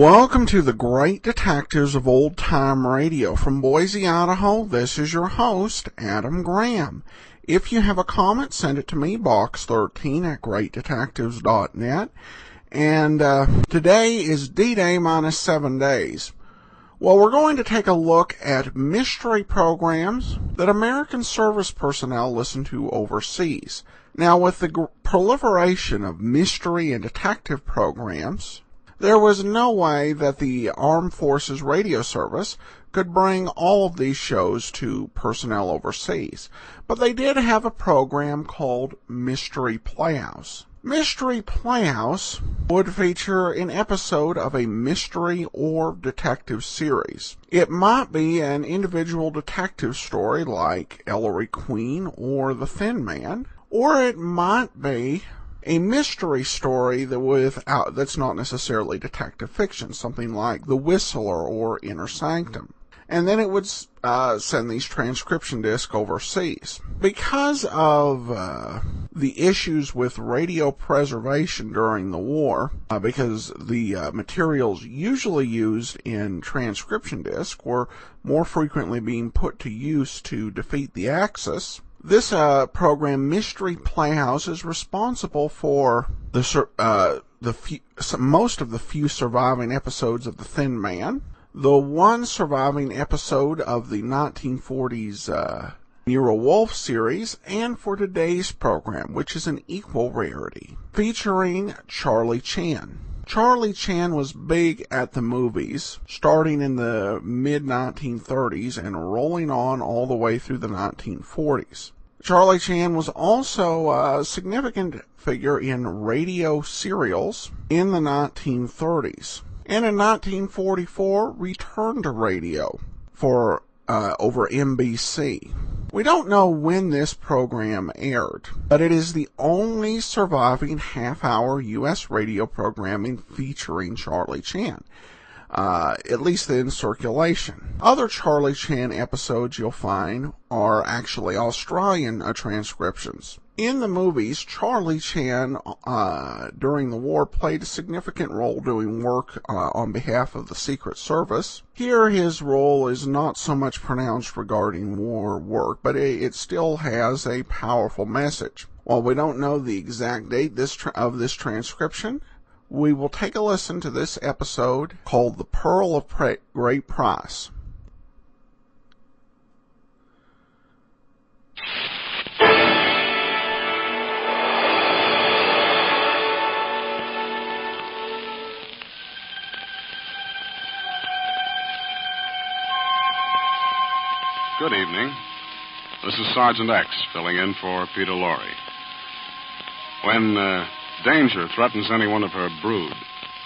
Welcome to the Great Detectives of Old Time Radio. From Boise, Idaho, this is your host, Adam Graham. If you have a comment, send it to me, box13 at greatdetectives.net. And today is D-Day minus 7 days. Well, we're going to take a look at mystery programs that American service personnel listen to overseas. Now, with the proliferation of mystery and detective programs, there was no way that the Armed Forces Radio Service could bring all of these shows to personnel overseas. But they did have a program called Mystery Playhouse. Mystery Playhouse would feature an episode of a mystery or detective series. It might be an individual detective story like Ellery Queen or The Thin Man, or it might be a mystery story that's not necessarily detective fiction, something like The Whistler or Inner Sanctum. And then it would send these transcription discs overseas. Because of the issues with radio preservation during the war, because the materials usually used in transcription discs were more frequently being put to use to defeat the Axis, this program, Mystery Playhouse, is responsible for most of the few surviving episodes of The Thin Man, the one surviving episode of the 1940s Nero Wolfe series, and for today's program, which is an equal rarity, featuring Charlie Chan. Charlie Chan was big at the movies, starting in the mid-1930s and rolling on all the way through the 1940s. Charlie Chan was also a significant figure in radio serials in the 1930s. And in 1944, returned to radio for over NBC. We don't know when this program aired, but it is the only surviving half-hour U.S. radio programming featuring Charlie Chan, at least in circulation. Other Charlie Chan episodes you'll find are actually Australian transcriptions. In the movies, Charlie Chan, during the war, played a significant role doing work on behalf of the Secret Service. Here, his role is not so much pronounced regarding war work, but it still has a powerful message. While we don't know the exact date of this transcription, we will take a listen to this episode called The Pearl of Great Price. Good evening. This is Sergeant X filling in for Peter Lorre. When danger threatens any one of her brood,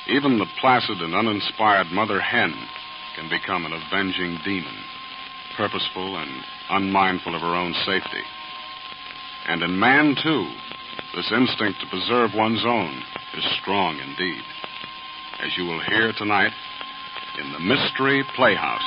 even the placid and uninspired mother hen can become an avenging demon, purposeful and unmindful of her own safety. And in man, too, this instinct to preserve one's own is strong indeed, as you will hear tonight in the Mystery Playhouse.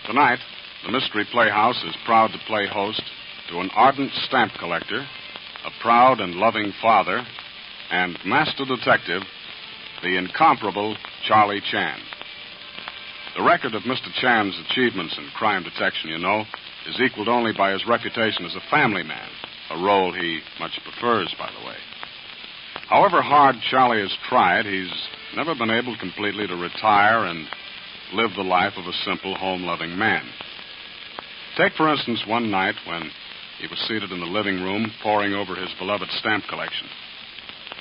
Tonight, the Mystery Playhouse is proud to play host to an ardent stamp collector, a proud and loving father, and master detective, the incomparable Charlie Chan. The record of Mr. Chan's achievements in crime detection, you know, is equaled only by his reputation as a family man, a role he much prefers, by the way. However hard Charlie has tried, he's never been able completely to retire and live the life of a simple, home-loving man. Take, for instance, one night when he was seated in the living room poring over his beloved stamp collection.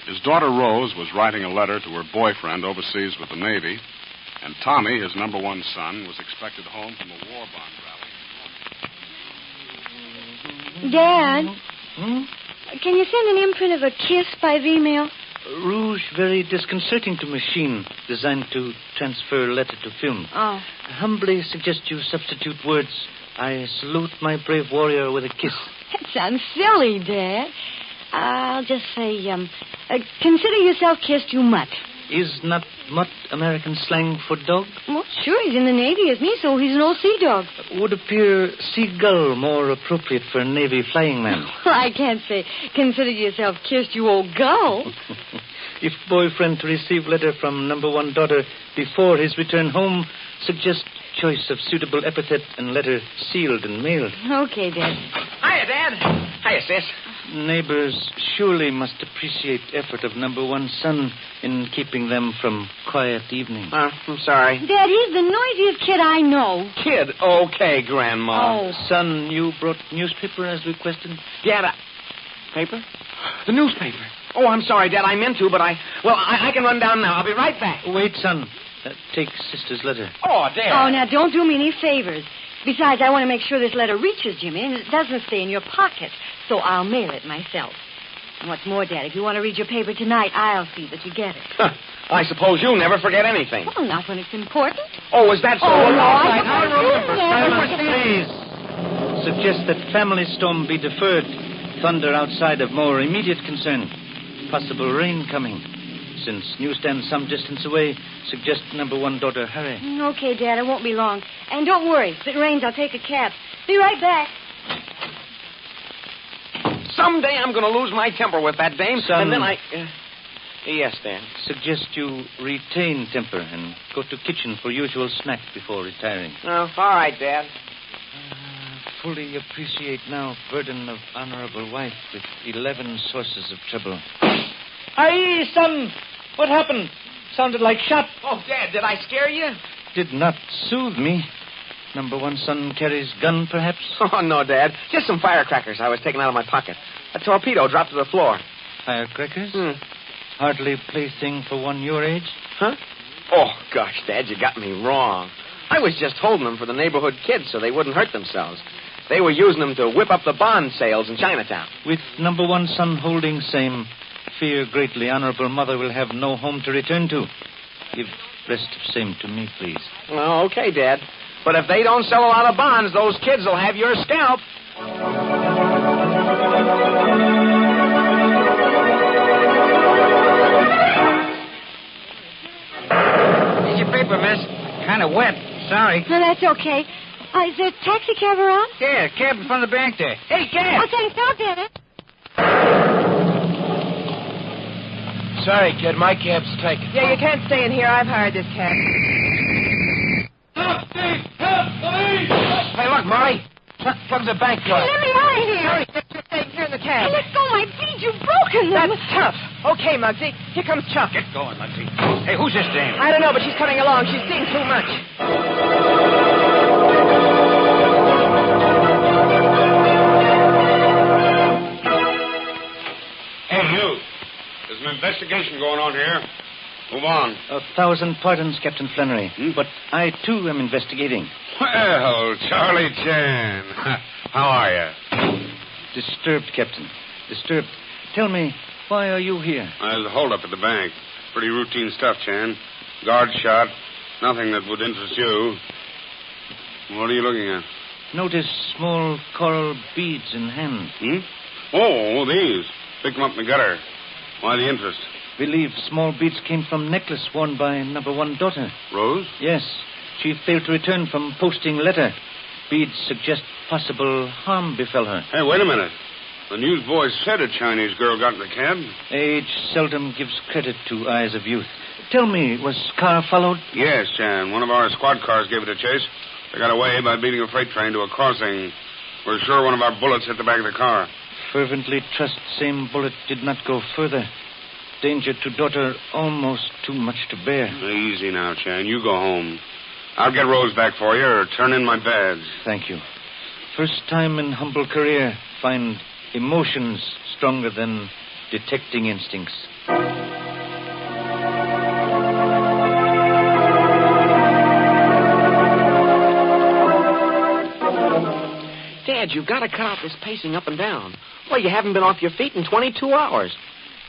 His daughter Rose was writing a letter to her boyfriend overseas with the Navy, and Tommy, his number one son, was expected home from a war bond rally. Dad, can you send an imprint of a kiss by email? Rouge, very disconcerting to machine, designed to transfer letter to film. Oh. I humbly suggest you substitute words. I salute my brave warrior with a kiss. That sounds silly, Dad. I'll just say, consider yourself kissed, you mutt. Is not mutt American slang for dog? Well, sure, he's in the Navy, isn't he? So he's an old sea dog. Would appear seagull more appropriate for a Navy flying man. Well, I can't say, consider yourself kissed, you old gull. If boyfriend to receive letter from number one daughter before his return home, suggest choice of suitable epithet and letter sealed and mailed. Okay, Dad. Hiya, Dad. Hiya, sis. Neighbors surely must appreciate effort of number one son in keeping them from quiet evening. I'm sorry. Dad, he's the noisiest kid I know. Kid, okay, Grandma. Oh. Son, you brought newspaper as requested? Dad, paper? The newspaper. Oh, I'm sorry, Dad. I meant to, but I can run down now. I'll be right back. Wait, son. Take sister's letter. Oh, Dad. Oh, now, don't do me any favors. Besides, I want to make sure this letter reaches Jimmy and it doesn't stay in your pocket. So I'll mail it myself. And what's more, Dad, if you want to read your paper tonight, I'll see that you get it. I suppose you never forget anything. Well, not when it's important. Oh, is that so? Oh, no, All I right, I'll remember. Silence, please. Suggest that family storm be deferred. Thunder outside of more immediate concern. Possible rain coming. Since newsstand some distance away, suggest number one daughter hurry. Okay, Dad, it won't be long. And don't worry. If it rains, I'll take a cab. Be right back. Someday I'm going to lose my temper with that dame, Son. and then I... Yes, Dad. Suggest you retain temper and go to kitchen for usual snack before retiring. Oh, all right, Dad. Fully appreciate now burden of honorable wife with 11 sources of trouble. Aye, son. What happened? Sounded like shot. Oh, Dad, did I scare you? Did not soothe me. Number one son carries gun, perhaps? Oh, no, Dad. Just some firecrackers I was taking out of my pocket. A torpedo dropped to the floor. Firecrackers? Hardly plaything for one your age? Huh? Oh, gosh, Dad, you got me wrong. I was just holding them for the neighborhood kids so they wouldn't hurt themselves. They were using them to whip up the bond sales in Chinatown. With number one son holding same, fear greatly honorable mother will have no home to return to. Give rest of same to me, please. Oh, okay, Dad. But if they don't sell a lot of bonds, those kids will have your scalp. Here's your paper, miss. Kind of wet. Sorry. No, that's okay. Is there a taxi cab around? Yeah, cab in front of the bank there. Hey, cab! Oh, thanks. I'll get it. Sorry, kid. My cab's taken. Yeah, you can't stay in here. I've hired this cab. Help, Steve! Help! Police! Hey, look, Molly. Comes a bank clerk. Let me out of here. Hurry, get your things here in the cab. Let go my feet. You've broken them. That's tough. Okay, Muggsy. Here comes Chuck. Get going, Muggsy. Hey, who's this dame? I don't know, but she's coming along. She's seen too much. Hey, you. There's an investigation going on here. Move on. 1,000 pardons, Captain Flannery. But I, too, am investigating. Well, Charlie Chan. How are you? Disturbed, Captain. Disturbed. Tell me, why are you here? There's a holdup at the bank. Pretty routine stuff, Chan. Guard shot. Nothing that would interest you. What are you looking at? Notice small coral beads in hand. Oh, these. Picked them up in the gutter. Why the interest? Believe small beads came from necklace worn by number one daughter. Rose? Yes. She failed to return from posting letter. Beads suggest possible harm befell her. Hey, wait a minute. The newsboy said a Chinese girl got in the cab. Age seldom gives credit to eyes of youth. Tell me, was car followed? Yes, Chan. One of our squad cars gave it a chase. They got away by beating a freight train to a crossing. We're sure one of our bullets hit the back of the car. Fervently trust same bullet did not go further. Danger to daughter almost too much to bear. Easy now, Chan. You go home. I'll get Rose back for you or turn in my badge. Thank you. First time in humble career, find emotions stronger than detecting instincts. Dad, you've got to cut out this pacing up and down. Well, you haven't been off your feet in 22 hours.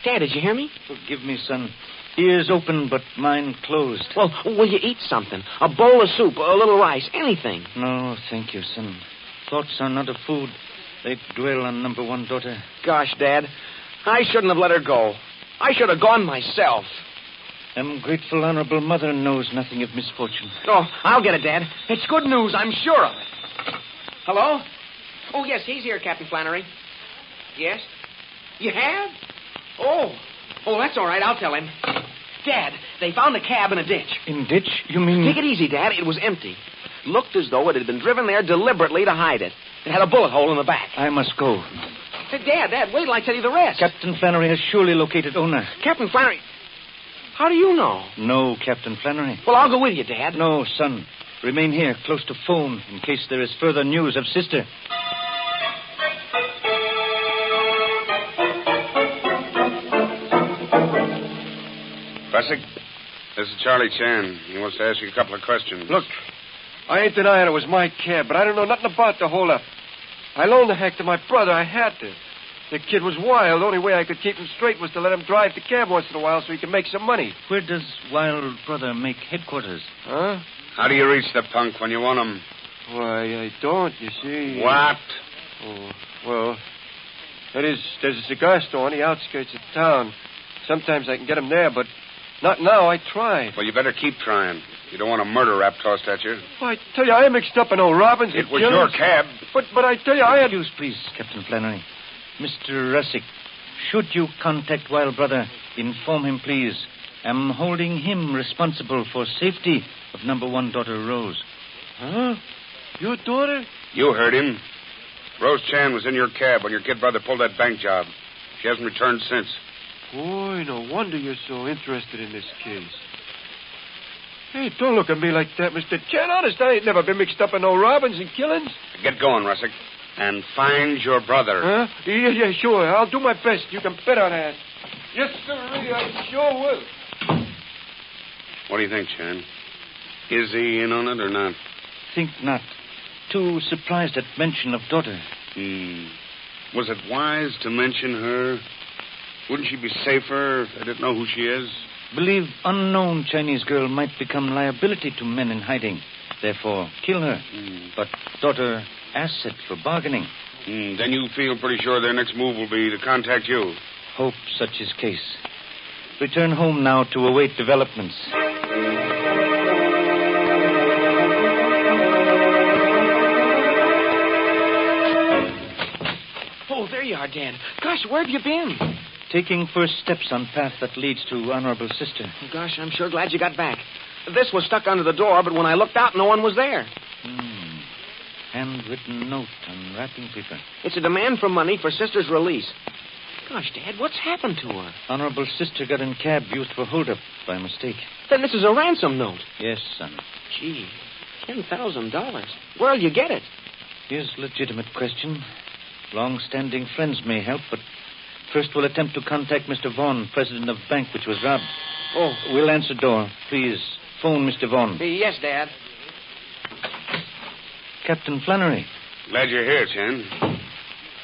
Dad, did you hear me? Forgive me, son. Ears open, but mind closed. Well, will you eat something? A bowl of soup, a little rice, anything. No, thank you, son. Thoughts are not of food. They dwell on number one daughter. Gosh, Dad, I shouldn't have let her go. I should have gone myself. Grateful honorable mother knows nothing of misfortune. Oh, I'll get it, Dad. It's good news, I'm sure of it. Hello? Oh, yes, he's here, Captain Flannery. Yes? You have? Oh, that's all right. I'll tell him. Dad, they found a cab in a ditch. In ditch? You mean... Take it easy, Dad. It was empty. Looked as though it had been driven there deliberately to hide it. It had a bullet hole in the back. I must go. Hey, Dad, wait till I tell you the rest. Captain Flannery has surely located owner. Captain Flannery? How do you know? No, Captain Flannery. Well, I'll go with you, Dad. No, son. Remain here, close to phone, in case there is further news of sister. Russick, this is Charlie Chan. He wants to ask you a couple of questions. Look, I ain't denying it was my cab, but I don't know nothing about the holdup. I loaned the hack to my brother. I had to. The kid was wild. The only way I could keep him straight was to let him drive the cab once in a while so he could make some money. Where does Wild Brother make headquarters? Huh? How do you reach the punk when you want him? Why, I don't, you see. What? Oh, well, there's a cigar store on the outskirts of town. Sometimes I can get him there, but not now. I try. Well, you better keep trying. You don't want a murder rap tossed at you. Well, I tell you, I ain't mixed up in no robbings. It was your cab. But I tell you, I had... Excuse, please, Captain Flannery. Mr. Russick, should you contact Wild Brother, inform him, please. I'm holding him responsible for safety of number one daughter, Rose. Huh? Your daughter? You heard him. Rose Chan was in your cab when your kid brother pulled that bank job. She hasn't returned since. Boy, no wonder you're so interested in this case. Hey, don't look at me like that, Mr. Chan. Honest, I ain't never been mixed up in no robbings and killings. Get going, Russick. And find your brother. Huh? Yeah, sure. I'll do my best. You can bet on that. Yes, sir, I sure will. What do you think, Chan? Is he in on it or not? Think not. Too surprised at mention of daughter. Was it wise to mention her? Wouldn't she be safer if they didn't know who she is? Believe unknown Chinese girl might become liability to men in hiding. Therefore, kill her. But daughter, asset for bargaining. Then you feel pretty sure their next move will be to contact you. Hope such is case. Return home now to await developments. Oh, there you are, Dan. Gosh, where have you been? Taking first steps on path that leads to honorable sister. Oh, gosh, I'm sure glad you got back. This was stuck under the door, but when I looked out, no one was there. Handwritten note on wrapping paper. It's a demand for money for sister's release. Gosh, Dad, what's happened to her? Honorable sister got in cab used for holdup by mistake. Then this is a ransom note. Yes, son. Gee, $10,000. Where'll you get it? Here's a legitimate question. Long-standing friends may help, but first we'll attempt to contact Mr. Vaughn, president of bank which was robbed. Oh. We'll answer door. Please, phone Mr. Vaughn. Yes, Dad. Captain Flannery. Glad you're here, Chan.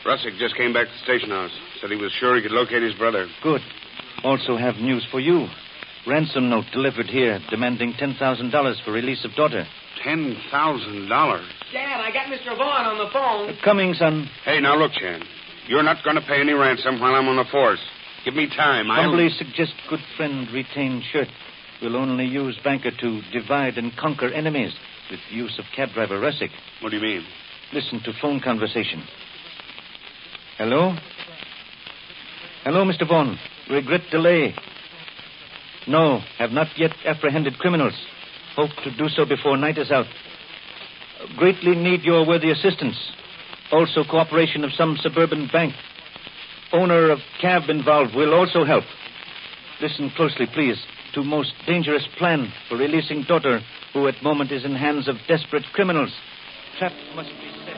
Russick just came back to the station house. Said he was sure he could locate his brother. Good. Also have news for you. Ransom note delivered here, demanding $10,000 for release of daughter. $10,000? Dad, I got Mr. Vaughn on the phone. Coming, son. Hey, now look, Chan. You're not going to pay any ransom while I'm on the force. Give me time. Humbly suggest good friend retain shirt. We'll only use banker to divide and conquer enemies with use of cab driver Russick. What do you mean? Listen to phone conversation. Hello? Hello, Mr. Vaughn. Regret delay. No, have not yet apprehended criminals. Hope to do so before night is out. Greatly need your worthy assistance. Also cooperation of some suburban bank. Owner of cab involved will also help. Listen closely, please, to most dangerous plan for releasing daughter, who at moment is in hands of desperate criminals. Trap must be set.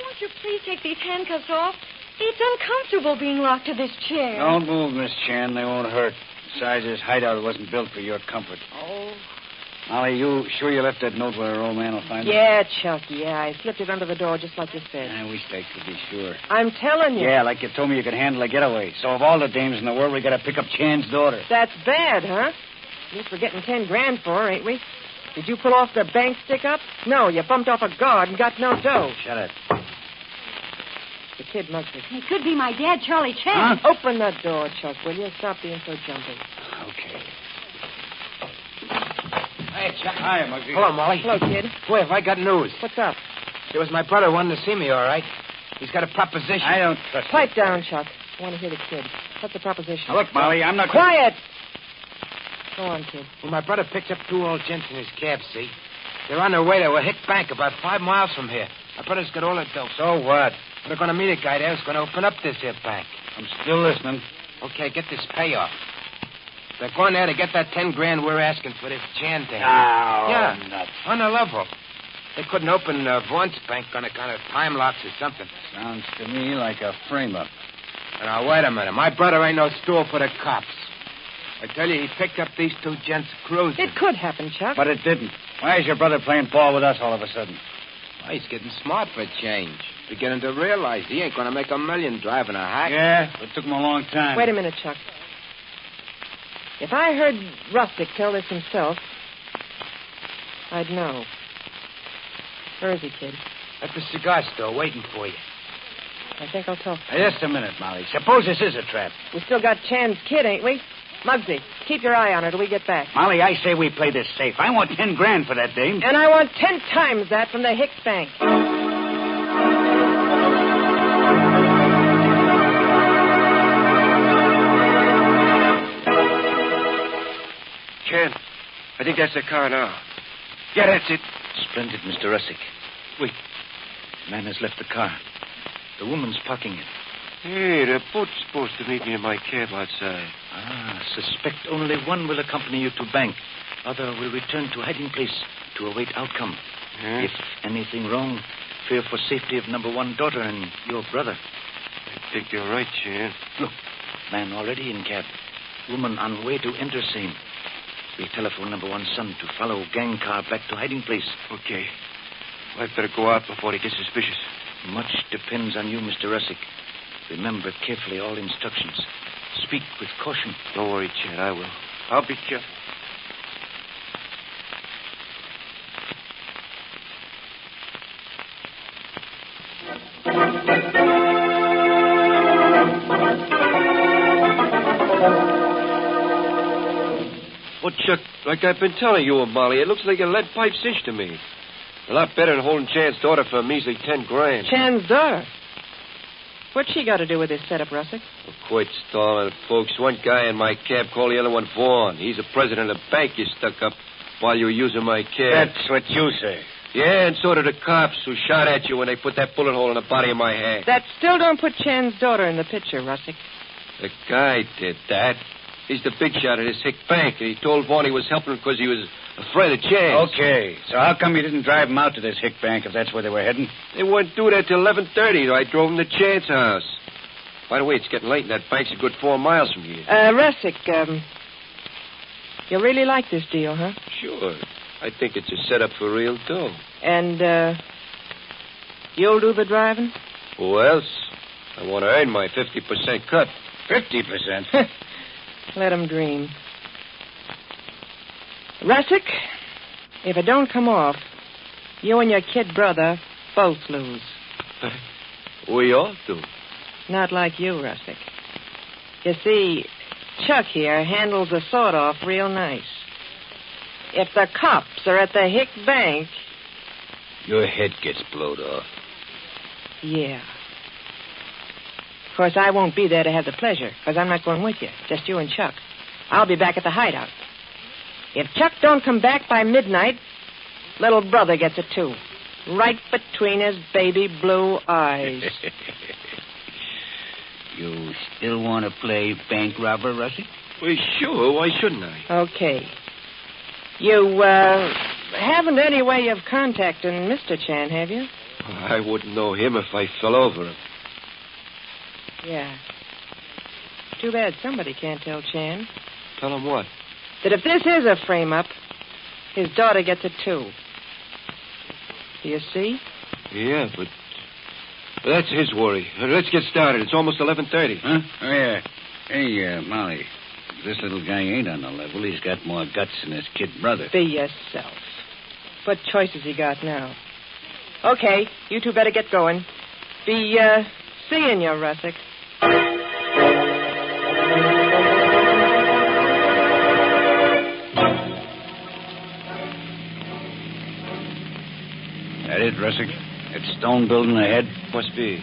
Won't you please take these handcuffs off? It's uncomfortable being locked to this chair. Don't move, Miss Chan. They won't hurt. Besides, this hideout wasn't built for your comfort. Oh. Molly, you sure you left that note where our old man will find it? Yeah, Chuck, yeah. I slipped it under the door just like you said. I wish I could be sure. I'm telling you. Yeah, like you told me you could handle a getaway. So of all the dames in the world, we got to pick up Chan's daughter. That's bad, huh? At least we're getting $10,000 for her, ain't we? Did you pull off the bank stick-up? No, you bumped off a guard and got no dough. Shut it. The kid must be. It could be my dad, Charlie Chan. Huh? Open that door, Chuck, will you? Stop being so jumpy. Okay. Hey, Chuck. Hi, Muggsy. Hello, Molly. Hello, kid. Boy, have I got news. What's up? It was my brother wanted to see me, all right. He's got a proposition. I don't trust Pipe down, Chuck. I want to hear the kid. What's the proposition? Now, look, Molly, I'm not... Quiet! Go on, kid. Well, my brother picked up two old gents in his cab, see? They're on their way to a hick bank about 5 miles from here. My brother's got all the dough. So what? They're going to meet a guy there who's going to open up this here bank. I'm still listening. Okay, get this payoff. They're going there to get that 10 grand we're asking for this Chan thing. Oh, Yeah. nuts. On the level. They couldn't open Vaughn's bank on account of time locks or something. Sounds to me like a frame-up. Now, wait a minute. My brother ain't no stool for the cops. I tell you, he picked up these two gents cruising. It could happen, Chuck. But it didn't. Why is your brother playing ball with us all of a sudden? Oh, he's getting smart for a change. Beginning to realize he ain't going to make $1 million driving a hack. Yeah, but it took him a long time. Wait a minute, Chuck. If I heard Rustic tell this himself, I'd know. Where is he, kid? At the cigar store, waiting for you. I think I'll tell. Now, just a minute, Molly. Suppose this is a trap. We still got Chan's kid, ain't we? Muggsy, keep your eye on her till we get back. Molly, I say we play this safe. I want 10 grand for that dame. And I want 10 times that from the Hicks Bank. Chan, I think that's the car now. Yeah, that's it. Splendid, Mr. Russick. Wait. The man has left the car. The woman's parking it. Hey, the boat's supposed to meet me in my cab outside. Suspect only one will accompany you to bank. Other will return to hiding place to await outcome. Huh? If anything wrong, fear for safety of number one daughter and your brother. I think you're right, Chan. Look, man already in cab. Woman on way to enter same. We telephone number one son to follow gang car back to hiding place. Okay. I'd better go out before he gets suspicious. Much depends on you, Mr. Russick. Remember carefully all instructions. Speak with caution. Don't worry, Chan, I will. I'll be careful. Well, Chuck, like I've been telling you and Molly, it looks like a lead pipe cinch to me. A lot better than holding Chan's daughter for a measly 10 grand. Chan's daughter? What's she got to do with this setup, Russick? Well, quit stalling, folks. One guy in my cab called the other one Vaughn. He's the president of the bank you stuck up while you were using my cab. That's what you say. Yeah, and so did the cops who shot at you when they put that bullet hole in the body of my head. That still don't put Chan's daughter in the picture, Russick. The guy did that. He's the big shot at his hick bank, and he told Vaughn he was helping him because he was afraid of Chan. Okay, so how come you didn't drive him out to this hick bank if that's where they were heading? They wouldn't do that till 11:30, so I drove him to Chan's house. By the way, it's getting late, and that bank's a good 4 miles from here. Russick, you really like this deal, huh? Sure. I think it's a setup for real dough. And, you'll do the driving? Who else? I want to earn my 50% cut. 50%? Let 'em dream. Russick, if it don't come off, you and your kid brother both lose. We all do. Not like you, Russick. You see, Chuck here handles the sawed-off real nice. If the cops are at the Hick Bank... Your head gets blowed off. Yeah. Of course, I won't be there to have the pleasure, because I'm not going with you. Just you and Chuck. I'll be back at the hideout. If Chuck don't come back by midnight, little brother gets it, too. Right between his baby blue eyes. You still want to play bank robber, Russie? Well, sure. Why shouldn't I? Okay. You, haven't any way of contacting Mr. Chan, have you? I wouldn't know him if I fell over him. Yeah. Too bad somebody can't tell Chan. Tell him what? That if this is a frame-up, his daughter gets it, too. Do you see? Yeah, but that's his worry. Let's get started. It's almost 11:30. Huh? Oh, yeah. Hey, Molly, this little guy ain't on the level. He's got more guts than his kid brother. Be yourself. What choice has he got now? Okay, you two better get going. Be, seeing you, Russick. That it, Russick? That stone building ahead? Must be.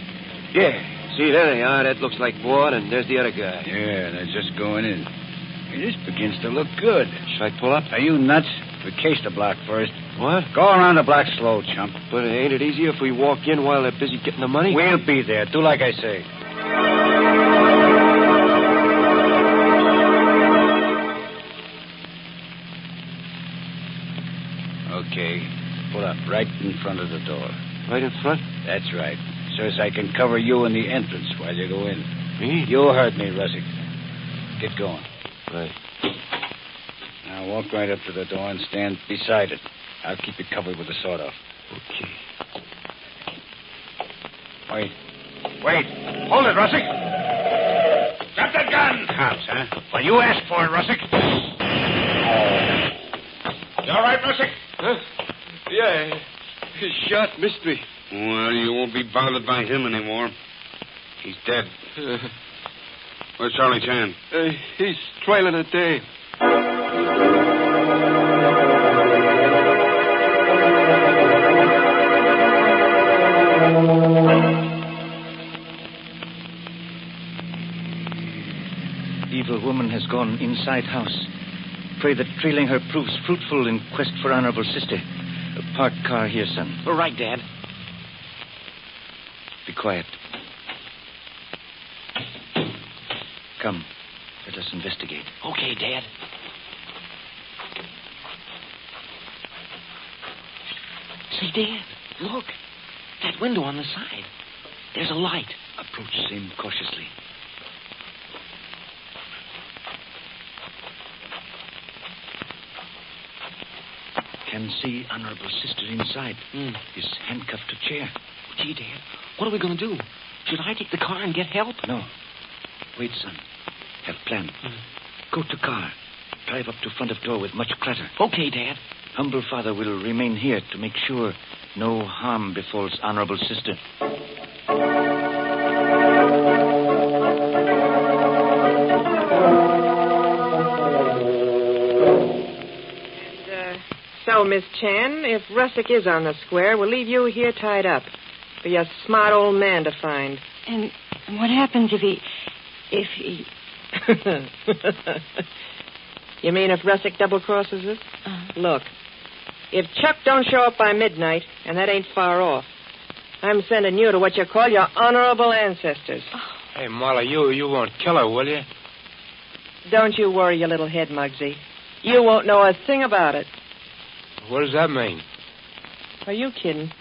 Yeah. See, there they are. That looks like Ward, and there's the other guy. Yeah, they're just going in. Hey, this begins to look good. Should I pull up? Are you nuts? We case the block first. What? Go around the block slow, chump. But ain't it easier if we walk in while they're busy getting the money? We'll be there. Do like I say. Okay. Pull up right in front of the door. Right in front? That's right. So as I can cover you in the entrance while you go in. Me? You heard me, Russick. Get going. Right. Now walk right up to the door and stand beside it. I'll keep you covered with the sawed-off. Okay. Wait. Hold it, Russick. Drop that gun. Cops, huh? Well, you asked for it, Russick. You all right, Russick? Huh? Yeah. He's shot, Mystery. Well, you won't be bothered by him anymore. He's dead. Where's Charlie Chan? He's trailing a dame. Evil woman has gone inside house. Pray that trailing her proves fruitful in quest for honorable sister. Park car here, son. All right, Dad. Be quiet. Come, let us investigate. Okay, Dad. Say, Dad, look. That window on the side. There's a light. Approach same cautiously. Can see honorable sister inside. Is handcuffed to chair. Gee, Dad, what are we going to do? Should I take the car and get help? No. Wait, son. Have plan. Go to car. Drive up to front of door with much clatter. Okay, Dad. Humble father will remain here to make sure no harm befalls honorable sister. So, Miss Chan, if Russick is on the square, we'll leave you here tied up. Be a smart old man to find. And what happens if he... You mean if Russick double-crosses us? Look, if Chuck don't show up by midnight, and that ain't far off, I'm sending you to what you call your honorable ancestors. Hey, Molly, you won't kill her, will you? Don't you worry your little head, Muggsy. You won't know a thing about it. What does that mean? Are you kidding?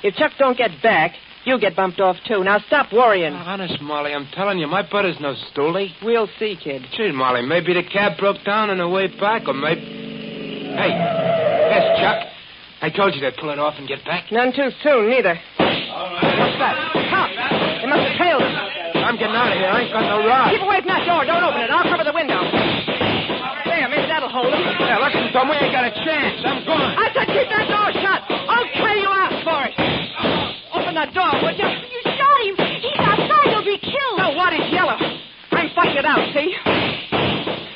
If Chuck don't get back, you'll get bumped off, too. Now, stop worrying. Honest, Molly, I'm telling you, my brother's no stoolie. We'll see, kid. Gee, Molly, maybe the cab broke down on the way back, or maybe... Hey, there's Chuck. I told you they'd pull it off and get back. None too soon, neither. What's that? Cops! They must have trailed us. I'm getting out of here. I ain't got no rod. Keep away from that door. Don't open it. I'll cover the window. There, maybe that'll hold them. Yeah, listen, Tom, we ain't got a chance. I'm going. I said keep that door shut. Okay, you asked for it. Open that door, would you? You shot him. He's outside. He'll be killed. No, what is yellow? I'm fighting it out, see?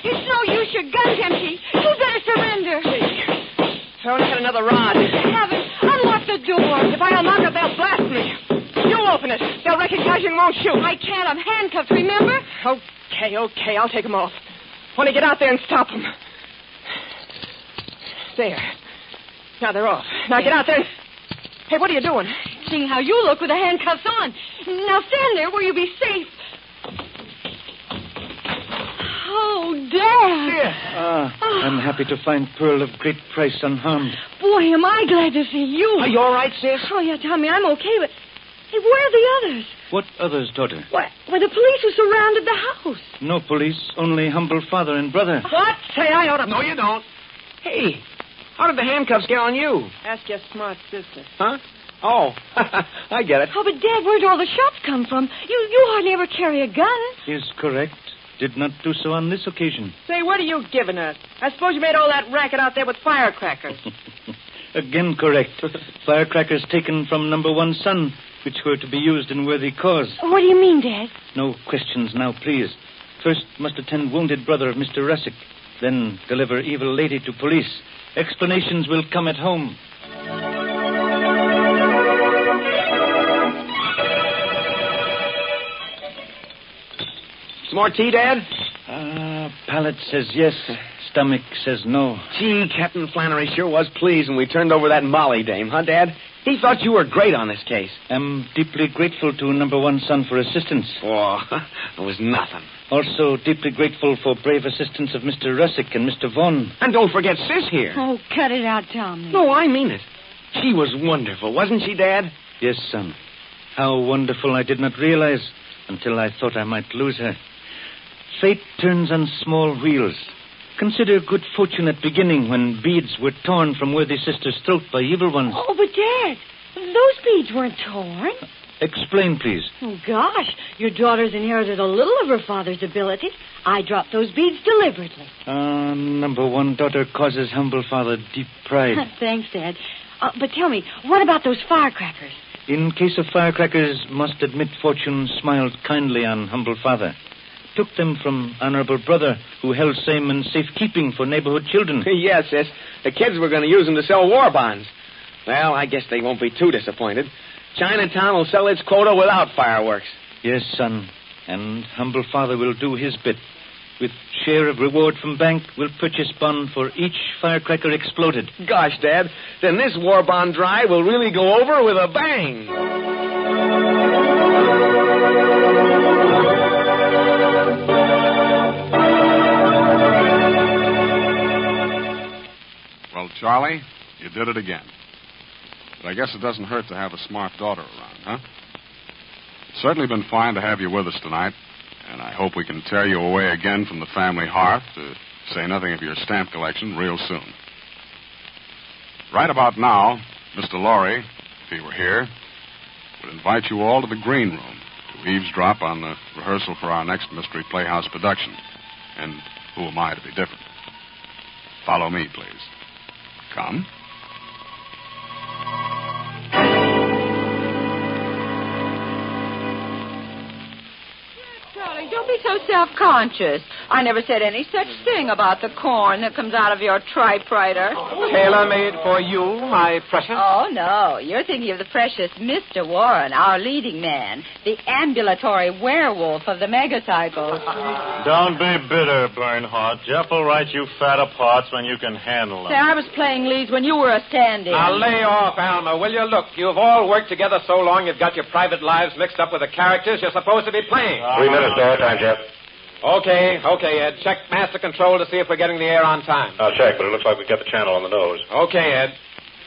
It's no use. Your gun's empty. You better surrender. I only got another rod. Heavens, unlock the door. If I unlock it, they'll blast me. You open it. They'll recognize you and won't shoot. I can't. I'm handcuffed, remember? Okay. I'll take them off. Want to get out there and stop them. There. Now they're off. Now get out there and... Hey, what are you doing? Seeing how you look with the handcuffs on. Now stand there where you'll be safe. Oh, Dad. I'm happy to find Pearl of great price unharmed. Boy, am I glad to see you. Are you all right, sis? Oh, yeah, Tommy, I'm okay, but... Hey, where are the others? What others, daughter? Why, the police who surrounded the house. No police, only humble father and brother. What? Say, I ought to... No, you don't. Hey, how did the handcuffs get on you? Ask your smart sister. Huh? Oh, I get it. Oh, but, Dad, where'd all the shots come from? You hardly ever carry a gun. Is correct. Did not do so on this occasion. Say, what are you giving us? I suppose you made all that racket out there with firecrackers. Again correct. Firecrackers taken from number one son, which were to be used in worthy cause. What do you mean, Dad? No questions now, please. First must attend wounded brother of Mr. Russick. Then deliver evil lady to police. Explanations will come at home. Some more tea, Dad? Palate says yes. Stomach says no. Gee, Captain Flannery sure was pleased when we turned over that Molly dame, huh, Dad? He thought you were great on this case. I'm deeply grateful to number one son for assistance. Oh, it was nothing. Also deeply grateful for brave assistance of Mr. Russick and Mr. Vaughn. And don't forget Sis here. Oh, cut it out, Tommy. No, I mean it. She was wonderful, wasn't she, Dad? Yes, son. How wonderful I did not realize until I thought I might lose her. Fate turns on small wheels. Consider good fortune at beginning when beads were torn from worthy sister's throat by evil ones. Oh, but Dad, those beads weren't torn. Explain, please. Oh, gosh, your daughter's inherited a little of her father's ability. I dropped those beads deliberately. Number one daughter causes humble father deep pride. Thanks, Dad. But tell me, what about those firecrackers? In case of firecrackers, must admit fortune smiled kindly on humble father. Took them from honorable brother, who held same in safekeeping for neighborhood children. Yes, Sis. The kids were going to use them to sell war bonds. Well, I guess they won't be too disappointed. Chinatown will sell its quota without fireworks. Yes, son. And humble father will do his bit. With share of reward from bank, will purchase bond for each firecracker exploded. Gosh, Dad, then this war bond drive will really go over with a bang. Well, Charlie, you did it again. But I guess it doesn't hurt to have a smart daughter around, huh? It's certainly been fine to have you with us tonight, and I hope we can tear you away again from the family hearth, to say nothing of your stamp collection, real soon. Right about now, Mr. Laurie, if he were here, would invite you all to the green room to eavesdrop on the rehearsal for our next Mystery Playhouse production. And who am I to be different? Follow me, please. Come. Darling, don't be so self-conscious. I never said any such thing about the corn that comes out of your typewriter. Tailor-made for you, my precious. Oh, no. You're thinking of the precious Mr. Warren, our leading man, the ambulatory werewolf of the megacycles. Don't be bitter, Bernhardt. Jeff will write you fatter parts when you can handle them. Say, I was playing leads when you were a stand-in. Now lay off, Alma, will you? Look, you've all worked together so long you've got your private lives mixed up with the characters you're supposed to be playing. 3 minutes there. Time, Jeff. Okay, Ed. Check master control to see if we're getting the air on time. I'll check, but it looks like we've got the channel on the nose. Okay, Ed.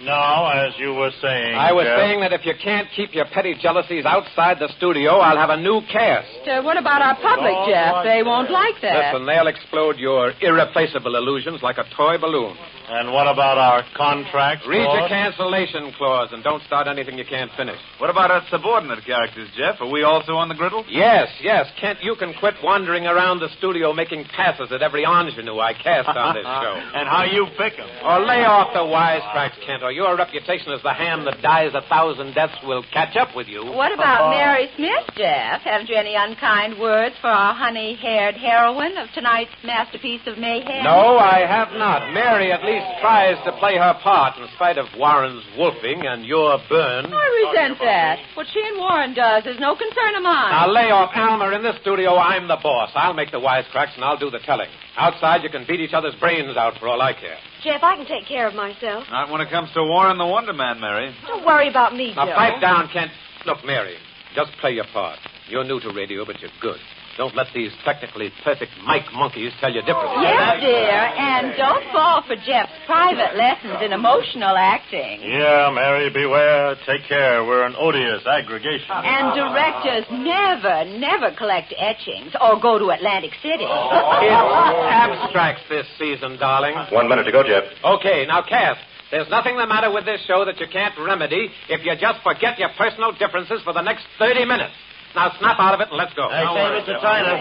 Now, as you were saying, I was Jeff, saying that if you can't keep your petty jealousies outside the studio, I'll have a new cast. What about our public, Oh, Jeff? what- They won't like that. Listen, they'll explode your irreplaceable illusions like a toy balloon. And what about our contract? Read your clause? cancellation clause and don't start anything you can't finish. What about our subordinate characters, Jeff? Are we also on the griddle? Yes. Kent, you can quit wandering around the studio making passes at every ingenue I cast on this show. And how you pick 'em? Or lay off the wisecracks, Kent, or your reputation as the ham that dies 1,000 deaths will catch up with you. What about Mary Smith, Jeff? Haven't you any unkind words for our honey-haired heroine of tonight's masterpiece of mayhem? No, I have not. Mary at least tries to play her part in spite of Warren's wolfing and your burn. I resent that. What she and Warren does is no concern of mine. Now lay off, Alma. In this studio, I'm the boss. I'll make the wisecracks and I'll do the telling. Outside, you can beat each other's brains out for all I care. Jeff, I can take care of myself. Not when it comes to Warren the Wonder Man, Mary. Don't worry about me, Now Joe. pipe down, Kent. Look, Mary, just play your part. You're new to radio, but you're good. Don't let these technically perfect mic monkeys tell you differently. Yes, dear, and don't fall for Jeff's private lessons in emotional acting. Yeah, Mary, beware. Take care. We're an odious aggregation. And directors never collect etchings or go to Atlantic City. It's abstracts this season, darling. 1 minute to go, Jeff. Okay, now, Cass, there's nothing the matter with this show that you can't remedy if you just forget your personal differences for the next 30 minutes. Now snap out of it and let's go. Hey, say, Mr. Tyler,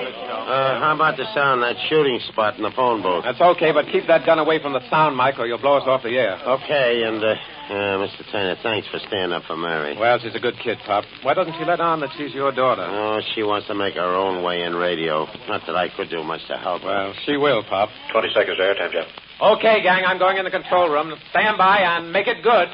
how about the sound, that shooting spot in the phone booth? That's okay, but keep that gun away from the sound, Mike, or you'll blow us off the air. Okay, and, Mr. Tyler, thanks for staying up for Mary. Well, she's a good kid, Pop. Why doesn't she let on that she's your daughter? Oh, she wants to make her own way in radio. Not that I could do much to help her. Well, she will, Pop. 20 seconds there, time, Jeff. Okay, gang, I'm going in the control room. Stand by and make it good.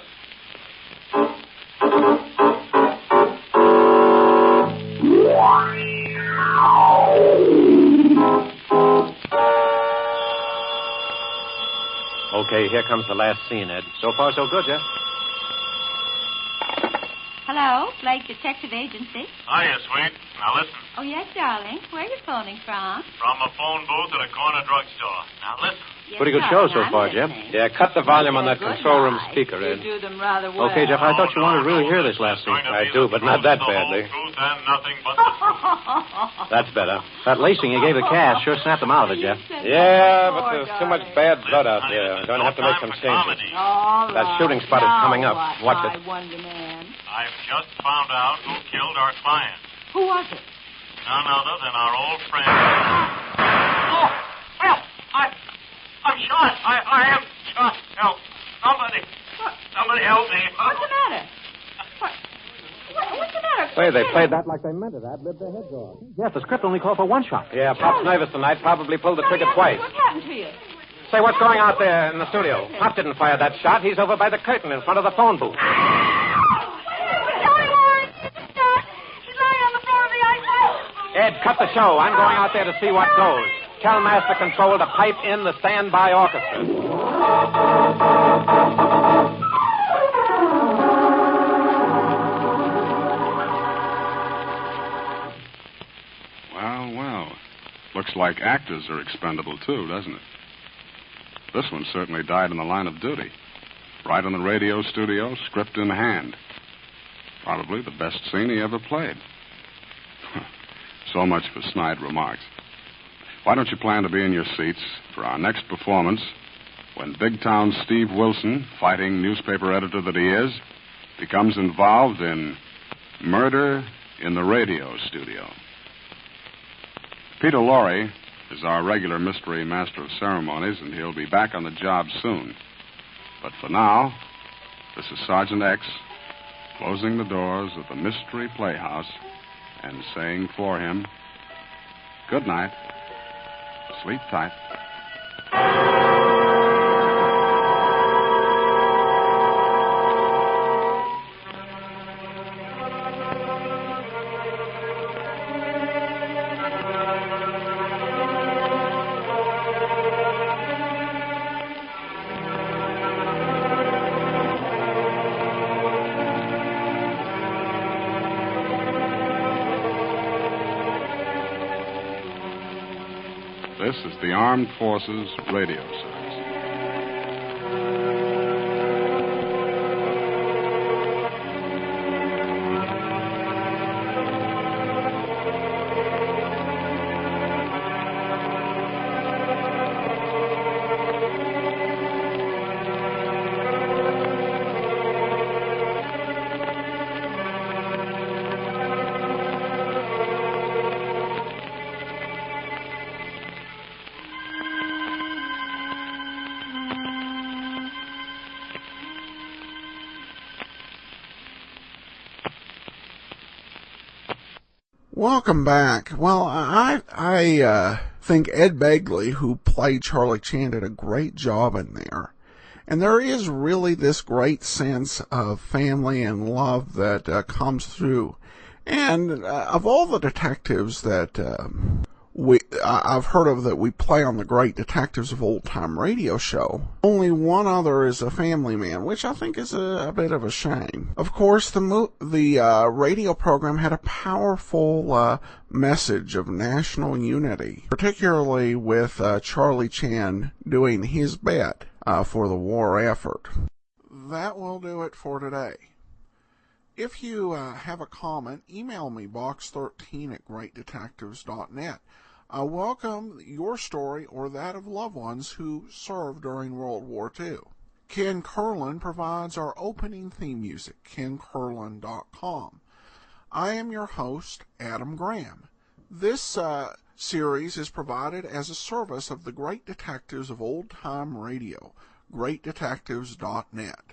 Okay, here comes the last scene, Ed. So far, so good, Jeff. Hello, Blake Detective Agency. Hiya, sweet. Now listen. Oh, yes, darling. Where are you phoning from? From a phone booth at a corner drugstore. Now listen. Yes, Pretty good show so darling, far, I'm Jeff. listening. Yeah, cut the volume on that control room Goodbye. speaker, Ed. You do them rather well. Okay, Jeff, I thought you wanted to really hear this last scene. I do, but not that badly. Truth and nothing but the truth. That's better. That lacing you gave the cash sure snapped them out of it, Jeff. said Yeah, that but there's before, too much darling. bad blood out there. Going to have to make some changes. All That right. shooting spot is Now coming up. what, Watch my it. Wonder Man? I've just found out who killed our client. Who was it? None other than our old friend. Oh, help! I'm shot. I am shot. Help! Somebody! Somebody help me! What's the matter? What's the matter? Say, they played that like they meant it. I'd rip their heads off. Jeff, the script only called for one shot. Yeah, Pop's nervous tonight. Probably pulled the trigger twice. What happened to you? Say, what's going out there in the studio? Pop didn't fire that shot. He's over by the curtain in front of the phone booth. Ed, cut the show. I'm going out there to see what goes. Tell Master Control to pipe in the standby orchestra. Well. Looks like actors are expendable, too, doesn't it? This one certainly died in the line of duty. Right in the radio studio, script in hand. Probably the best scene he ever played. So much for snide remarks. Why don't you plan to be in your seats for our next performance when big town Steve Wilson, fighting newspaper editor that he is, becomes involved in murder in the radio studio. Peter Lorre is our regular mystery master of ceremonies, and he'll be back on the job soon. But for now, this is Sergeant X closing the doors of the Mystery Playhouse and saying for him, good night, sleep tight. This is the Armed Forces Radio Service. Welcome back. Well, I think Ed Begley, who played Charlie Chan, did a great job in there. And there is really this great sense of family and love that comes through. And of all the detectives that I've heard of that we play on the Great Detectives of Old Time Radio show, only one other is a family man, which I think is a bit of a shame. Of course, the radio program had a powerful message of national unity, particularly with Charlie Chan doing his bit for the war effort. That will do it for today. If you have a comment, email me box13@greatdetectives.net. I welcome your story or that of loved ones who served during World War II. Ken Curlin provides our opening theme music, KenCurlin.com. I am your host, Adam Graham. This series is provided as a service of the Great Detectives of Old Time Radio, greatdetectives.net.